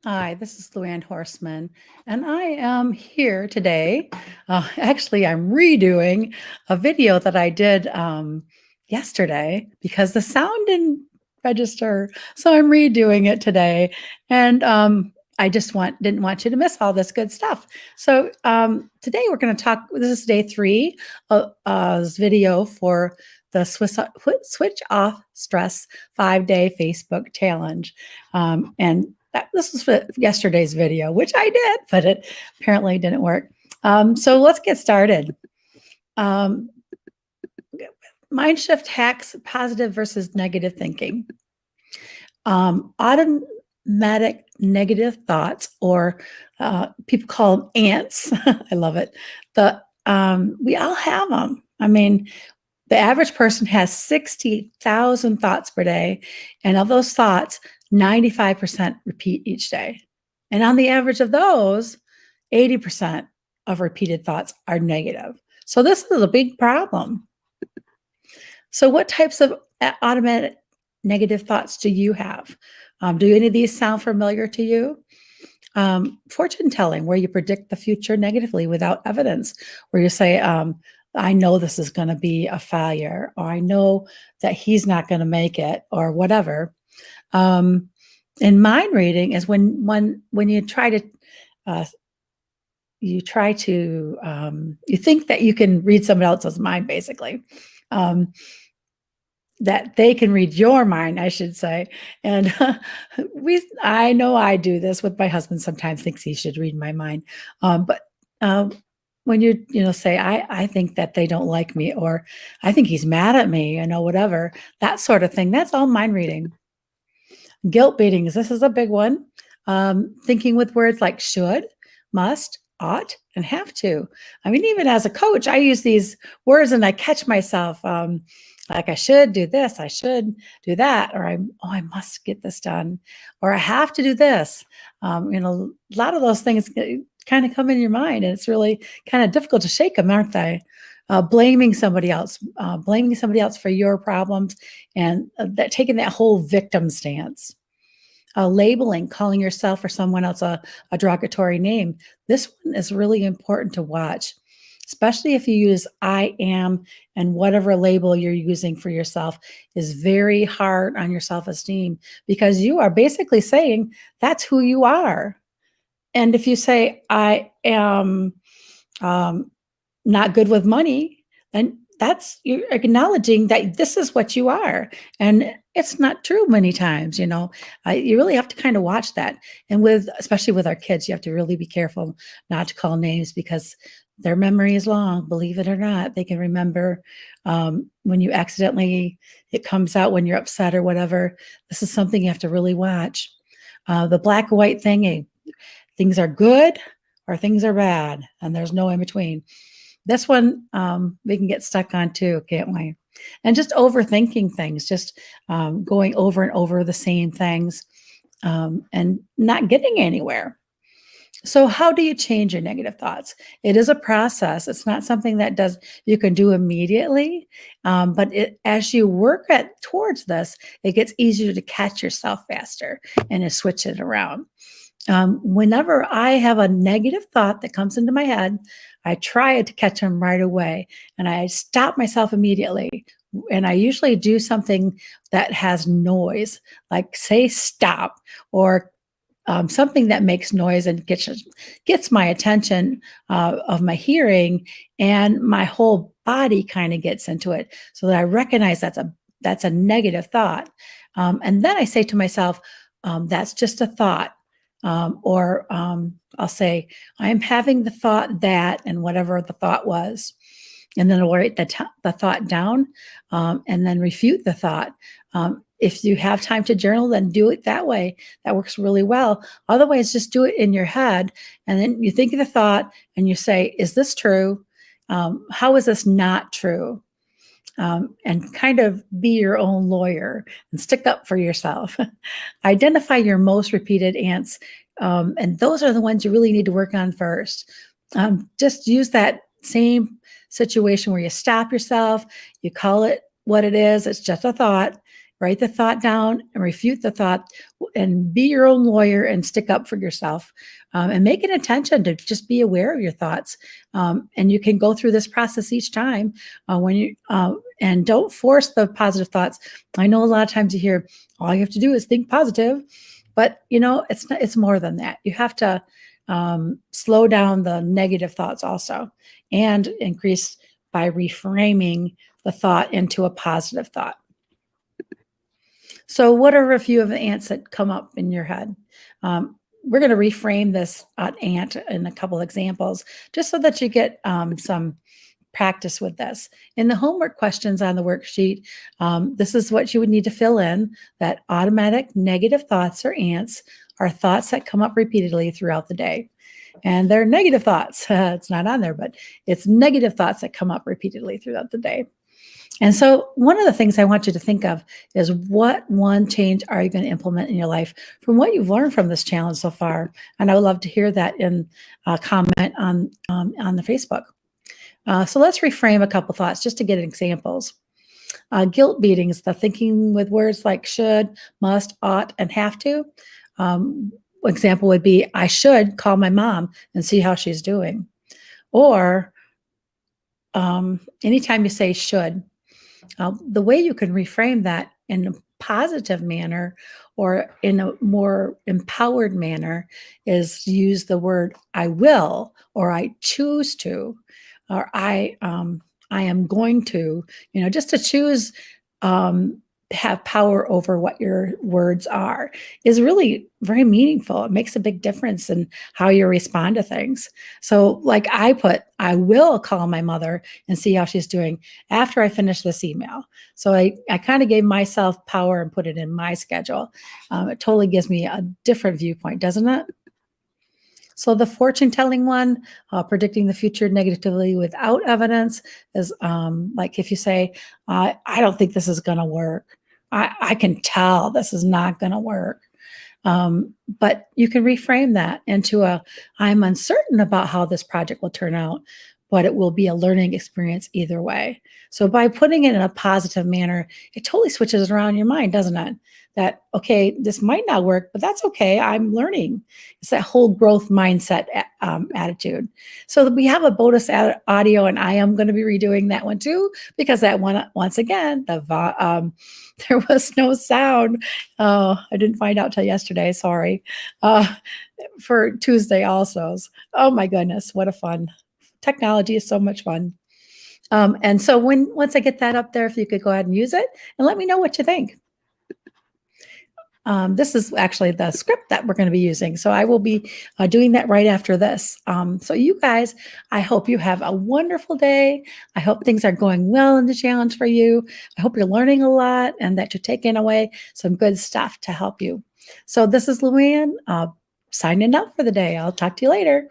Hi, this is Luann Horseman, and I am here today. Actually, I'm redoing a video that I did yesterday because the sound didn't register. So I'm redoing it today, and I just didn't want you to miss all this good stuff. So today we're going to talk. This is day 3 of video for the Switch Off Stress 5-day Facebook challenge, and this was for yesterday's video, which I did, but it apparently didn't work. So let's get started. Um, Mind shift hacks, positive versus negative thinking. Automatic negative thoughts, or people call them ants. I love it. We all have them. I mean, the average person has 60,000 thoughts per day, and of those thoughts, 95% repeat each day. And on the average of those, 80% of repeated thoughts are negative. So this is a big problem. So what types of automatic negative thoughts do you have? Do any of these sound familiar to you? Fortune telling, where you predict the future negatively without evidence, where you say, I know this is going to be a failure, or I know that he's not going to make it, or whatever. And mind reading is when you try to you think that you can read somebody else's mind, basically. That they can read your mind, I should say. And I know I do this with my husband. Sometimes thinks he should read my mind, but when you say, I think that they don't like me, or I think he's mad at me, whatever, that sort of thing. That's all mind reading. Guilt beatings. This is a big one. Thinking with words like should, must, ought, and have to. I mean, even as a coach, I use these words and I catch myself. Like I should do this, I should do that, or I must get this done, or I have to do this. A lot of those things kind of come in your mind, and it's really kind of difficult to shake them, aren't they? Blaming somebody else for your problems, and taking that whole victim stance. Labeling, calling yourself or someone else a derogatory name. This one is really important to watch, especially if you use I am, and whatever label you're using for yourself is very hard on your self-esteem, because you are basically saying that's who you are. And if you say I am not good with money, then you're acknowledging that this is what you are. And it's not true many times. You really have to kind of watch that. And especially with our kids, you have to really be careful not to call names, because their memory is long, believe it or not. They can remember when you accidentally, it comes out when you're upset or whatever. This is something you have to really watch. The black or white thing, things are good or things are bad, and there's no in between. This one we can get stuck on too, can't we? And just overthinking things, just going over and over the same things, and not getting anywhere. So how do you change your negative thoughts? It is a process. It's not something that you can do immediately, but as you work towards this, it gets easier to catch yourself faster and to switch it around. Whenever I have a negative thought that comes into my head, I try to catch them right away, and I stop myself immediately. And I usually do something that has noise, like say stop, or something that makes noise and gets my attention of my hearing, and my whole body kind of gets into it, so that I recognize that's a negative thought. And then I say to myself, that's just a thought. Or I'll say, I am having the thought that, and whatever the thought was. And then I'll write the thought down, and then refute the thought. If you have time to journal, then do it that way. That works really well. Otherwise, just do it in your head. And then you think of the thought and you say, is this true? How is this not true? And kind of be your own lawyer and stick up for yourself. Identify your most repeated ants, and those are the ones you really need to work on first. Just use that same situation where you stop yourself, you call it what it is, it's just a thought, Write the thought down and refute the thought and be your own lawyer and stick up for yourself, and make an intention to just be aware of your thoughts. And you can go through this process each time when you and don't force the positive thoughts. I know a lot of times you hear all you have to do is think positive, but it's not, it's more than that. You have to slow down the negative thoughts also, and increase by reframing the thought into a positive thought. So, what are a few of the ants that come up in your head? We're going to reframe this ant in a couple examples, just so that you get some practice with this. In the homework questions on the worksheet, this is what you would need to fill in: that automatic negative thoughts or ants are thoughts that come up repeatedly throughout the day. And they're negative thoughts. It's not on there, but it's negative thoughts that come up repeatedly throughout the day. And so, one of the things I want you to think of is, what one change are you going to implement in your life from what you've learned from this challenge so far? And I would love to hear that in a comment on the Facebook. So let's reframe a couple thoughts just to get examples. Guilt beatings, the thinking with words like should, must, ought, and have to. Example would be, I should call my mom and see how she's doing. Or anytime you say should, the way you can reframe that in a positive manner or in a more empowered manner is use the word I will, or I choose to, or I am going to, just to choose, have power over what your words are is really very meaningful. It makes a big difference in how you respond to things. So, like I put, I will call my mother and see how she's doing after I finish this email. So I kind of gave myself power and put it in my schedule. It totally gives me a different viewpoint, doesn't it? So the fortune telling one, predicting the future negatively without evidence, is like if you say, I don't think this is going to work. I can tell this is not going to work. But you can reframe that into I'm uncertain about how this project will turn out, but it will be a learning experience either way. So by putting it in a positive manner, it totally switches around your mind, doesn't it? That, okay, this might not work, but that's okay. I'm learning. It's that whole growth mindset attitude. So we have a bonus audio, and I am going to be redoing that one too, because that one, once again, there was no sound. Oh, I didn't find out till yesterday. Sorry. For Tuesday also. Oh my goodness, what a fun. Technology is so much fun. And so once I get that up there, if you could go ahead and use it and let me know what you think. This is actually the script that we're going to be using. So I will be doing that right after this. So you guys, I hope you have a wonderful day. I hope things are going well in the challenge for you. I hope you're learning a lot and that you're taking away some good stuff to help you. So this is Luann signing out for the day. I'll talk to you later.